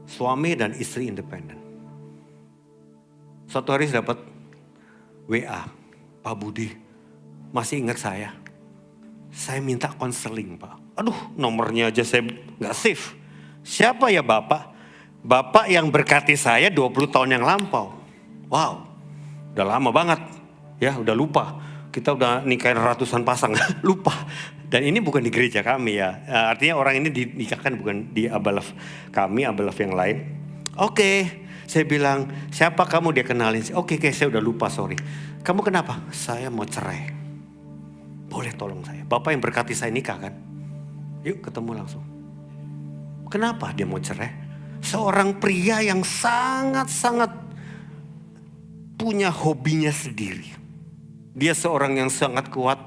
Suami dan istri independen. Suatu hari dapat WA, Pak Budi, masih ingat saya? Saya minta konseling Pak. Aduh, nomornya aja saya gak save. Siapa ya Bapak? Bapak yang berkati saya 20 tahun yang lampau. Wow, udah lama banget. Ya, udah lupa. Kita udah nikahin ratusan pasang, lupa. Dan ini bukan di gereja kami ya. Artinya orang ini dinikahkan bukan di Abalaf kami, Abalaf yang lain. Oke, saya bilang, siapa kamu? Dia kenalin. Oke, saya udah lupa, sorry. Kamu kenapa? Saya mau cerai. Boleh tolong saya. Bapak yang berkati saya nikah kan? Yuk ketemu langsung. Kenapa dia mau cerai? Seorang pria yang sangat-sangat punya hobinya sendiri. Dia seorang yang sangat kuat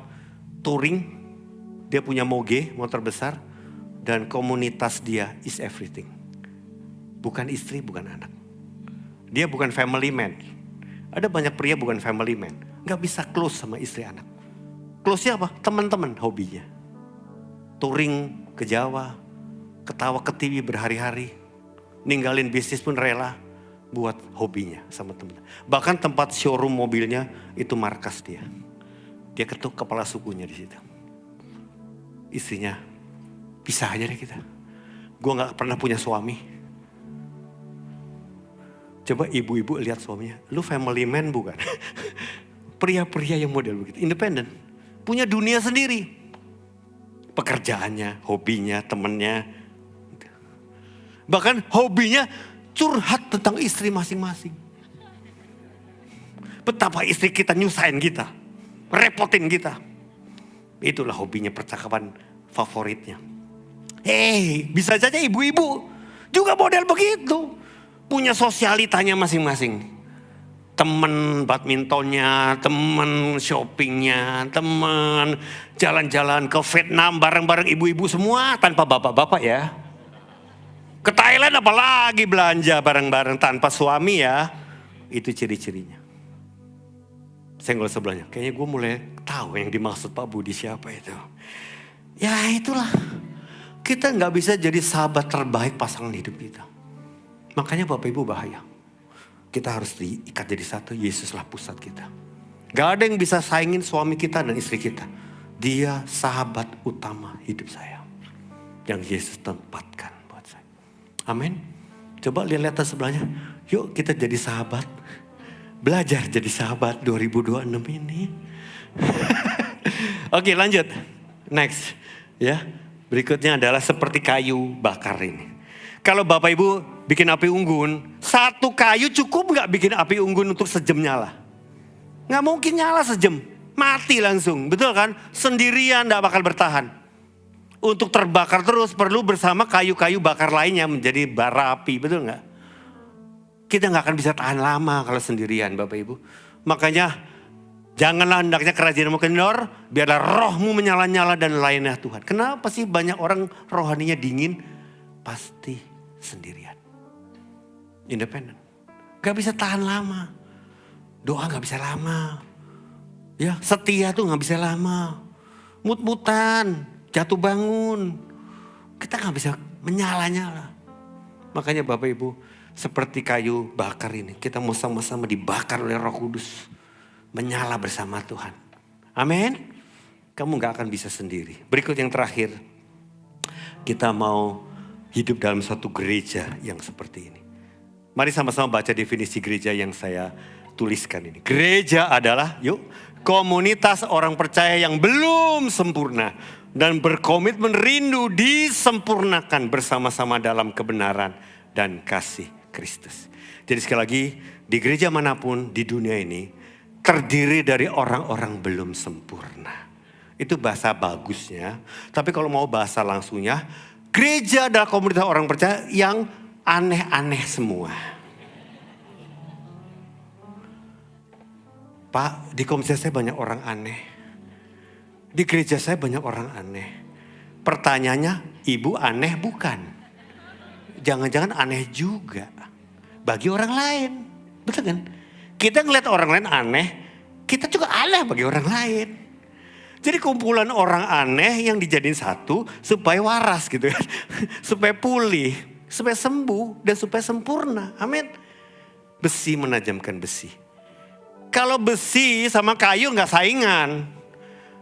touring. Dia punya moge, motor besar. Dan komunitas dia is everything. Bukan istri, bukan anak. Dia bukan family man. Ada banyak pria bukan family man. Gak bisa close sama istri anak. Close-nya apa? Teman-teman hobinya. Touring ke Jawa. Ketawa ke TV berhari-hari. Ninggalin bisnis pun rela. Buat hobinya sama teman. Bahkan tempat showroom mobilnya itu markas dia. Dia ketuk kepala sukunya di situ. Istrinya, pisah aja deh kita. Gue gak pernah punya suami. Coba ibu-ibu lihat suaminya. Lu family man bukan? Pria-pria yang model begitu. Independen. Punya dunia sendiri. Pekerjaannya, hobinya, temennya. Bahkan hobinya curhat tentang istri masing-masing. Betapa istri kita nyusahin kita. Repotin kita. Itulah hobinya, percakapan favoritnya. Bisa saja ibu-ibu juga model begitu. Punya sosialitanya masing-masing. Temen badmintonnya, temen shoppingnya, temen jalan-jalan ke Vietnam bareng-bareng ibu-ibu semua tanpa bapak-bapak ya. Ke Thailand apalagi belanja bareng-bareng tanpa suami ya. Itu ciri-cirinya. Senggol sebelahnya, kayaknya gue mulai tahu yang dimaksud Pak Budi siapa itu. Ya itulah, kita gak bisa jadi sahabat terbaik pasangan hidup kita. Makanya Bapak Ibu bahaya. Kita harus diikat jadi satu, Yesuslah pusat kita. Gak ada yang bisa saingin suami kita dan istri kita. Dia sahabat utama hidup saya. Yang Yesus tempatkan buat saya. Amin. Coba lihat sebelahnya, yuk kita jadi sahabat. Belajar jadi sahabat 2026 ini. Oke, lanjut. Next. Ya. Berikutnya adalah seperti kayu bakar ini. Kalau Bapak Ibu bikin api unggun, satu kayu cukup gak bikin api unggun untuk sejam nyala? Gak mungkin nyala sejam. Mati langsung. Betul kan? Sendirian gak bakal bertahan. Untuk terbakar terus perlu bersama kayu-kayu bakar lainnya menjadi bara api. Betul gak? Kita gak akan bisa tahan lama kalau sendirian Bapak Ibu. Makanya janganlah hendaknya kerajinan kendor. Biarlah rohmu menyala-nyala dan lainnya Tuhan. Kenapa sih banyak orang rohaninya dingin? Pasti sendirian. Independen. Gak bisa tahan lama. Doa gak bisa lama. Ya, setia tuh gak bisa lama. Mut-mutan, jatuh bangun. Kita gak bisa menyala-nyala. Makanya Bapak Ibu, seperti kayu bakar ini, kita mau sama-sama dibakar oleh Roh Kudus. Menyala bersama Tuhan. Amin. Kamu gak akan bisa sendiri. Berikut yang terakhir. Kita mau hidup dalam suatu gereja yang seperti ini. Mari sama-sama baca definisi gereja yang saya tuliskan ini. Gereja adalah, yuk, komunitas orang percaya yang belum sempurna dan berkomitmen rindu disempurnakan bersama-sama dalam kebenaran dan kasih Kristus. Jadi sekali lagi, di gereja manapun di dunia ini terdiri dari orang-orang belum sempurna. Itu bahasa bagusnya. Tapi kalau mau bahasa langsungnya, gereja adalah komunitas orang percaya yang aneh-aneh semua. Pak, di komunitas saya banyak orang aneh. Di gereja saya banyak orang aneh. Pertanyaannya, ibu aneh bukan? Jangan-jangan aneh juga bagi orang lain. Betul kan? Kita ngeliat orang lain aneh, kita juga aneh bagi orang lain. Jadi kumpulan orang aneh yang dijadiin satu supaya waras gitu kan. Supaya pulih, supaya sembuh dan supaya sempurna. Amin. Besi menajamkan besi. Kalau besi sama kayu gak saingan.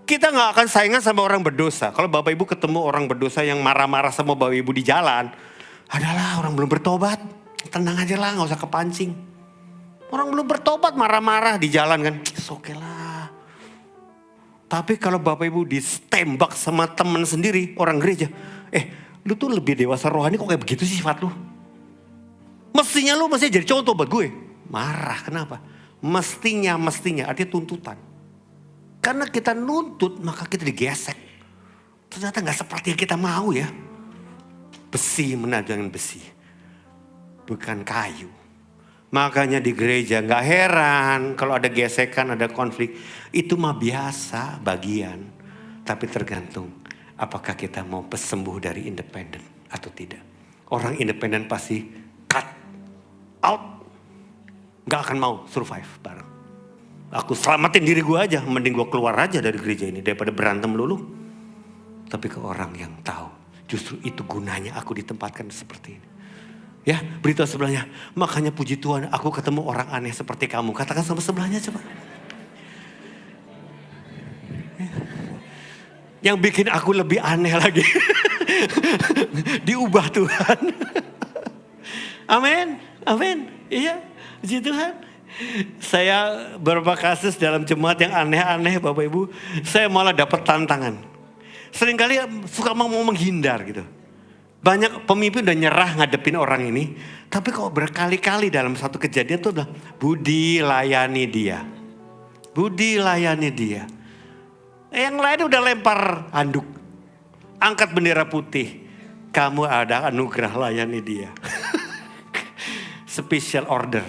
Kita gak akan saingan sama orang berdosa. Kalau Bapak Ibu ketemu orang berdosa yang marah-marah sama Bapak Ibu di jalan. Adalah orang belum bertobat. Tenang aja lah, gak usah kepancing. Orang belum bertobat marah-marah di jalan kan. Oke lah. Tapi kalau Bapak Ibu ditembak sama teman sendiri, orang gereja. Lu tuh lebih dewasa rohani kok kayak begitu sih sifat lu. Mestinya lu jadi contoh buat gue. Marah, kenapa? Mestinya artinya tuntutan. Karena kita nuntut maka kita digesek. Ternyata gak seperti yang kita mau ya. Besi menajamkan besi. Bukan kayu. Makanya di gereja gak heran kalau ada gesekan, ada konflik. Itu mah biasa bagian. Tapi tergantung apakah kita mau sembuh dari independen atau tidak. Orang independen pasti cut out. Gak akan mau survive bareng. Aku selamatin diri gue aja. Mending gue keluar aja dari gereja ini daripada berantem lulu. Tapi ke orang yang tahu. Justru itu gunanya aku ditempatkan seperti ini. Ya, beritahu sebelahnya. Makanya puji Tuhan aku ketemu orang aneh seperti kamu. Katakan sama sebelahnya coba. Yang bikin aku lebih aneh lagi. Diubah Tuhan. Amin. Amin. Iya, puji Tuhan. Saya beberapa kasus dalam jemaat yang aneh-aneh Bapak Ibu. Saya malah dapat tantangan. Seringkali suka mau menghindar gitu. Banyak pemimpin udah nyerah ngadepin orang ini. Tapi kok berkali-kali dalam satu kejadian tuh udah Budi layani dia. Budi layani dia. Yang lain udah lempar handuk. Angkat bendera putih. Kamu ada anugerah layani dia. Special order.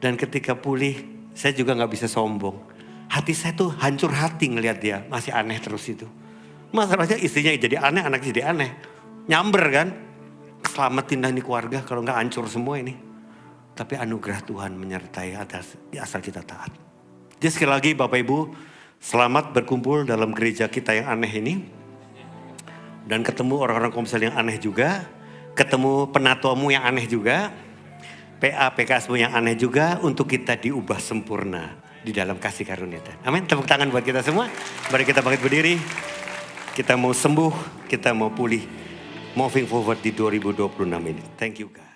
Dan ketika pulih saya juga gak bisa sombong. Hati saya tuh hancur hati ngelihat dia. Masih aneh terus itu. Masalahnya istrinya jadi aneh, anaknya jadi aneh. Nyamber kan, selamatin dah nih keluarga kalau nggak hancur semua ini. Tapi anugerah Tuhan menyertai asal kita taat. Jadi sekali lagi Bapak Ibu, selamat berkumpul dalam gereja kita yang aneh ini. Dan ketemu orang-orang komsel yang aneh juga. Ketemu penatuamu yang aneh juga. PA-PKSmu yang aneh juga untuk kita diubah sempurna di dalam kasih karunia Tuhan. Amin, tepuk tangan buat kita semua. Mari kita bangkit berdiri. Kita mau sembuh, kita mau pulih. Moving forward di 2026 ini. Thank you God.